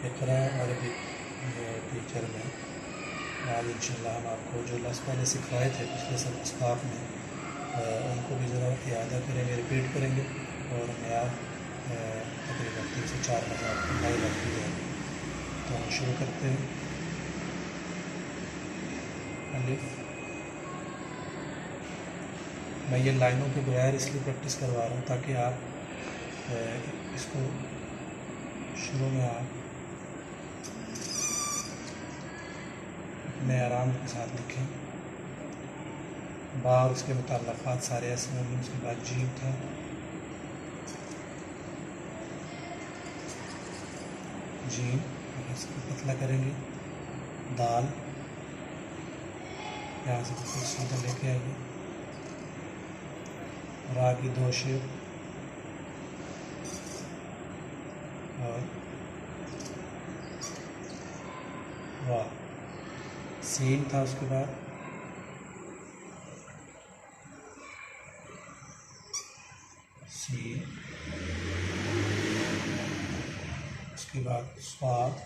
Iqra Arabic teacher में आज इंशाल्लाह हम आपको जो लफ्ज़ पहले सिखाए थे पिछले सब स्टाफ में उनको भी ज़रा यादा करेंगे, रिपीट करेंगे और नया तकरीबन 3 से 4 महीने आपको नई लफ्ज़ भी जाएंगे। तो हम शुरू करते हैं। अलिफ, मैं ये लाइनों के बगैर इसलिए प्रैक्टिस करवा रहा हूँ ताकि आप इसको शुरू में आप अपने आराम के साथ लिखें। बा और उसके मुताल्लक़ात सारे ऐसे होंगे। उसके बाद जीम था, जीम इसको पतला करेंगे। दाल यहाँ से बिल्कुल सीधा लेके आइए। रा की 2 शेप और वाह। सीन था, उसके बाद सीन, उसके बाद स्वाद।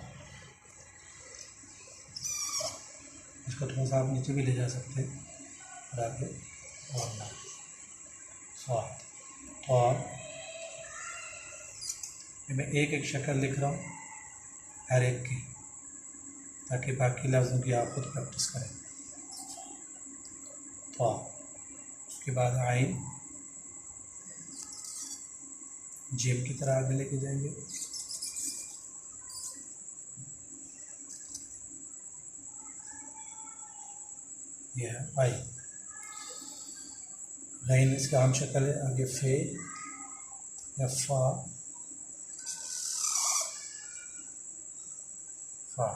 इसको थोड़ा सा आप नीचे भी ले जा सकते हैं और आगे और ना स्वाद। और मैं एक एक शक्ल लिख रहा हूँ हर एक की, ताकि बाकी लफ्ज़ों की आप खुद प्रैक्टिस करें। तो उसके बाद आइन, जिम की तरह आगे लेके जाएंगे। यह है आई। गैन इसका आम शक्ल है। आगे फे या फा, फा।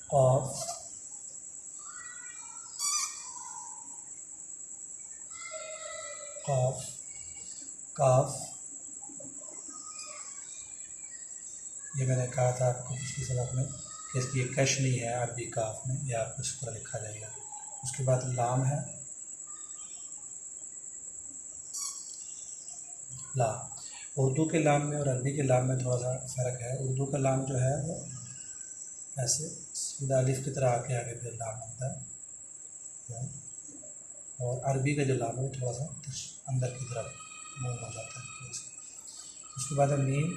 क़ाफ, क़ाफ, काफ। ये मैंने कहा था आपको पिछले सबक में कि इसकी एक कश नहीं है अरबी काफ में, या आपको इस तरह लिखा जाएगा। उसके बाद लाम है, लाम। उर्दू के लाम में और अरबी के लाम में थोड़ा सा फ़र्क है। उर्दू का लाम जो है वो ऐसे सीधा अलिफ की तरह आके आगे फिर लाम होता है, और अरबी का जो लाम है वो थोड़ा सा अंदर की तरफ मूव हो जाता है। उसके बाद है मीम,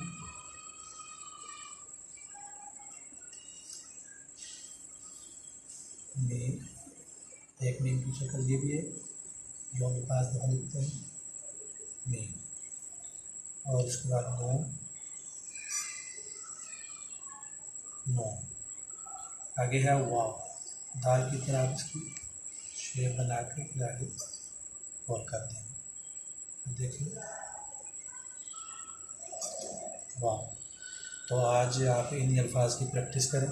मीम। एक मीम की शक्ल ये भी है, जो हम 5 दफ़ा लिखते हैं, मीम। और उसके बाद नून, नून। आगे है वाव, दाल की तरह आप इसकी शेप बना के फिर आगे और कर देंगे। देखिए वाव। तो आज आप इन अल्फाज की प्रैक्टिस करें।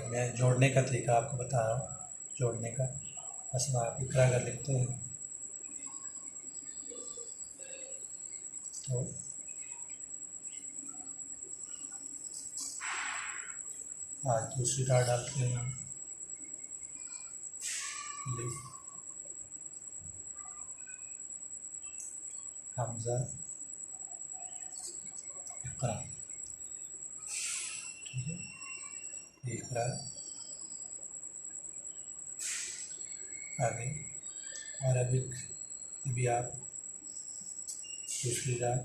मैं जोड़ने का तरीका आपको बता रहा हूँ, जोड़ने का। बस मैं आप इकरा कर लिखते हैं तो आज दूसरी राह डालते हैं हम। लिफ, हमज़ा, इक़रा। ठीक है, इक़रा। आगे अरबिक भी आप दूसरी राह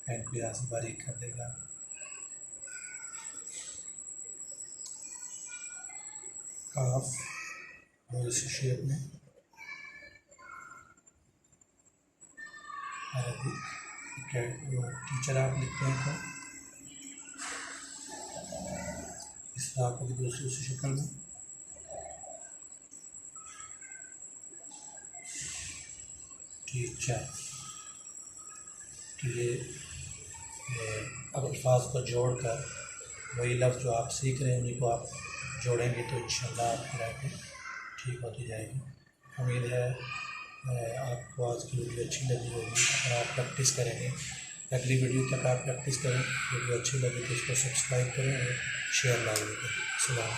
हैंड को यहाँ से बारीक कर देगा। काफ और इसी शेप में अरबिक टीचर आप लिखते हैं तो इस राह को भी दूसरी शक्ल में। टीचर। तो ये अब अल्फाज को जोड़कर वही लफ्ज़ जो आप सीख रहे हैं उन्हीं को आप जोड़ेंगे तो इंशाल्लाह आपकी राइटिंग ठीक होती जाएगी। उम्मीद है आपको आज की वीडियो अच्छी लगी होगी। अगर आप प्रैक्टिस करेंगे, अगली वीडियो तक आप प्रैक्टिस करें। वीडियो अच्छी लगी तो इसको सब्सक्राइब करें और शेयर लाइक करें। सलाम।